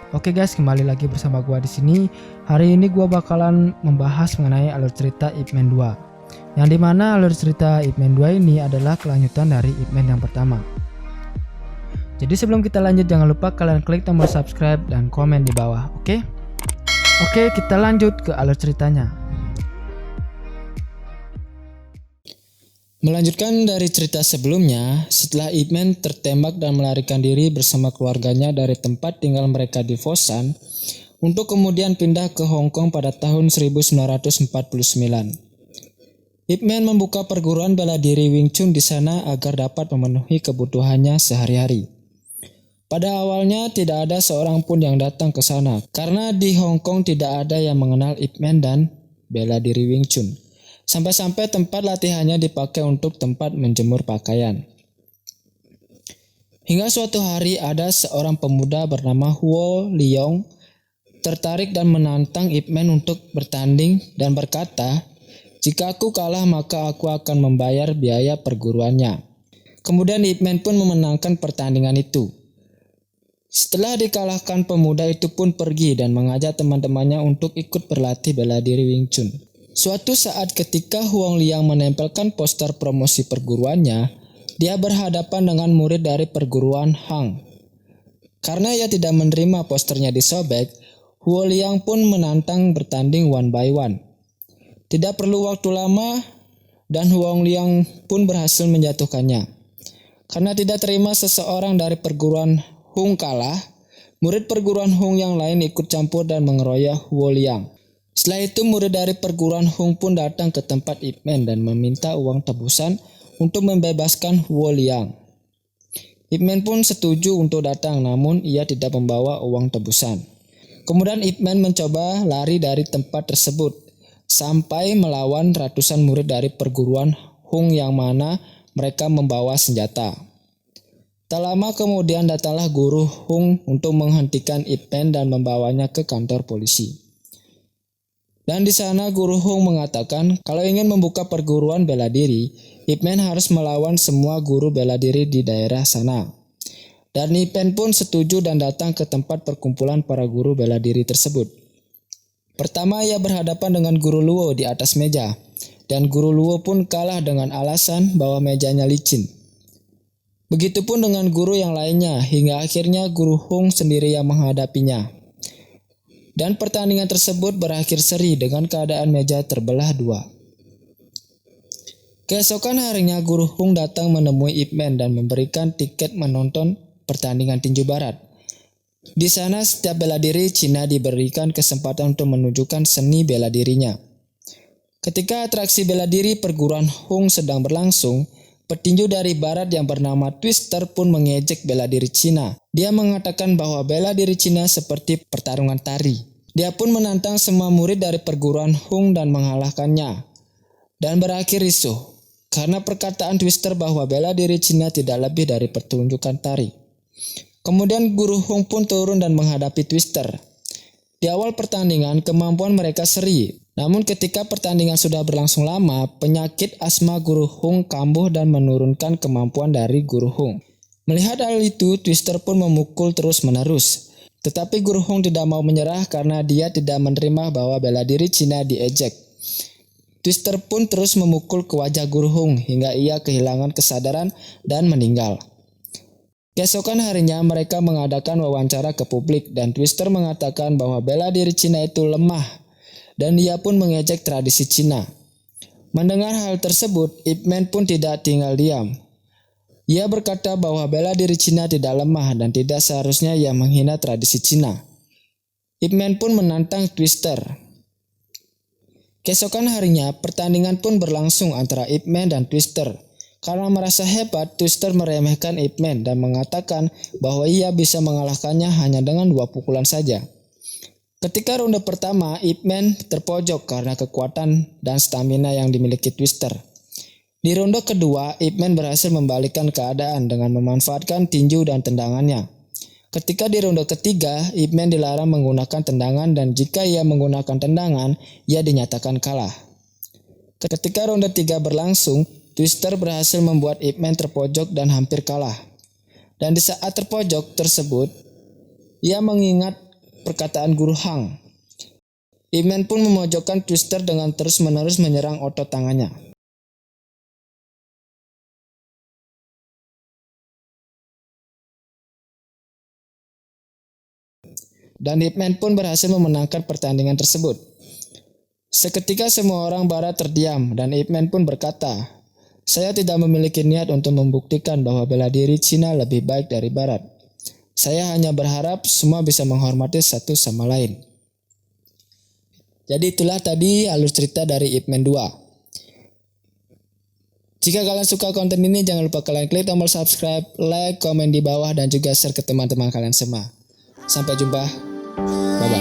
Oke guys, kembali lagi bersama gua di sini. Hari ini gua bakalan membahas mengenai alur cerita Ip Man 2. Yang dimana alur cerita Ip Man 2 ini adalah kelanjutan dari Ip Man yang pertama. Jadi sebelum kita lanjut, jangan lupa kalian klik tombol subscribe dan komen di bawah, oke? Oke, kita lanjut ke alur ceritanya. Melanjutkan dari cerita sebelumnya, setelah Ip Man tertembak dan melarikan diri bersama keluarganya dari tempat tinggal mereka di Foshan, untuk kemudian pindah ke Hong Kong pada tahun 1949. Ip Man membuka perguruan bela diri Wing Chun di sana agar dapat memenuhi kebutuhannya sehari-hari. Pada awalnya tidak ada seorang pun yang datang ke sana, karena di Hong Kong tidak ada yang mengenal Ip Man dan bela diri Wing Chun. Sampai-sampai tempat latihannya dipakai untuk tempat menjemur pakaian. Hingga suatu hari ada seorang pemuda bernama Huo Liong tertarik dan menantang Ip Man untuk bertanding dan berkata, "Jika aku kalah maka aku akan membayar biaya perguruannya." Kemudian Ip Man pun memenangkan pertandingan itu. Setelah dikalahkan, pemuda itu pun pergi dan mengajak teman-temannya untuk ikut berlatih bela diri Wing Chun. Suatu saat ketika Huang Liang menempelkan poster promosi perguruannya, dia berhadapan dengan murid dari perguruan Hang. Karena ia tidak menerima posternya disobek, Huo Liang pun menantang bertanding one by one. Tidak perlu waktu lama dan Huang Liang pun berhasil menjatuhkannya. Karena tidak terima seseorang dari perguruan Hung kalah, murid perguruan Hung yang lain ikut campur dan mengeroyok Huo Liang. Setelah itu murid dari perguruan Hung pun datang ke tempat Ip Man dan meminta uang tebusan untuk membebaskan Huo Liang. Ip Man pun setuju untuk datang, namun ia tidak membawa uang tebusan. Kemudian Ip Man mencoba lari dari tempat tersebut sampai melawan ratusan murid dari perguruan Hung yang mana mereka membawa senjata. Tak lama kemudian datanglah guru Hung untuk menghentikan Ip Man dan membawanya ke kantor polisi. Dan di sana guru Hung mengatakan kalau ingin membuka perguruan bela diri, Ip Man harus melawan semua guru bela diri di daerah sana. Dan Ip Man pun setuju dan datang ke tempat perkumpulan para guru bela diri tersebut. Pertama ia berhadapan dengan guru Luo di atas meja, dan guru Luo pun kalah dengan alasan bahwa mejanya licin. Begitupun dengan guru yang lainnya, hingga akhirnya guru Hung sendiri yang menghadapinya. Dan pertandingan tersebut berakhir seri dengan keadaan meja terbelah dua. Keesokan harinya guru Hung datang menemui Ip Man dan memberikan tiket menonton pertandingan tinju barat. Di sana setiap bela diri Cina diberikan kesempatan untuk menunjukkan seni bela dirinya. Ketika atraksi bela diri perguruan Hung sedang berlangsung, petinju dari barat yang bernama Twister pun mengejek bela diri Cina. Dia mengatakan bahwa bela diri Cina seperti pertarungan tari. Dia pun menantang semua murid dari perguruan Hung dan mengalahkannya. Dan berakhir risuh karena perkataan Twister bahwa bela diri Cina tidak lebih dari pertunjukan tari. Kemudian guru Hung pun turun dan menghadapi Twister. Di awal pertandingan kemampuan mereka seri. Namun ketika pertandingan sudah berlangsung lama, penyakit asma guru Hung kambuh dan menurunkan kemampuan dari guru Hung. Melihat hal itu, Twister pun memukul terus-menerus. Tetapi guru Hung tidak mau menyerah karena dia tidak menerima bahwa bela diri Cina diejek. Twister pun terus memukul ke wajah guru Hung hingga ia kehilangan kesadaran dan meninggal. Keesokan harinya mereka mengadakan wawancara ke publik dan Twister mengatakan bahwa bela diri Cina itu lemah dan dia pun mengejek tradisi Cina. Mendengar hal tersebut, Ip Man pun tidak tinggal diam. Ia berkata bahwa bela diri Cina tidak lemah dan tidak seharusnya ia menghina tradisi Cina. Ip Man pun menantang Twister. Keesokan harinya, pertandingan pun berlangsung antara Ip Man dan Twister. Karena merasa hebat, Twister meremehkan Ip Man dan mengatakan bahwa ia bisa mengalahkannya hanya dengan 2 pukulan saja. Ketika ronde pertama, Ip Man terpojok karena kekuatan dan stamina yang dimiliki Twister. Di ronde kedua, Ip Man berhasil membalikkan keadaan dengan memanfaatkan tinju dan tendangannya. Ketika di ronde ketiga, Ip Man dilarang menggunakan tendangan dan jika ia menggunakan tendangan, ia dinyatakan kalah. Ketika ronde 3 berlangsung, Twister berhasil membuat Ip Man terpojok dan hampir kalah. Dan di saat terpojok tersebut, ia mengingat perkataan guru Hang. Ip Man pun memojokkan Twister dengan terus-menerus menyerang otot tangannya. Dan Ip Man pun berhasil memenangkan pertandingan tersebut. Seketika semua orang barat terdiam dan Ip Man pun berkata, "Saya tidak memiliki niat untuk membuktikan bahwa bela diri Cina lebih baik dari barat. Saya hanya berharap semua bisa menghormati satu sama lain." Jadi itulah tadi alur cerita dari Ip Man 2. Jika kalian suka konten ini, jangan lupa kalian klik tombol subscribe, like, komen di bawah, dan juga share ke teman-teman kalian semua. Sampai jumpa. Bye-bye.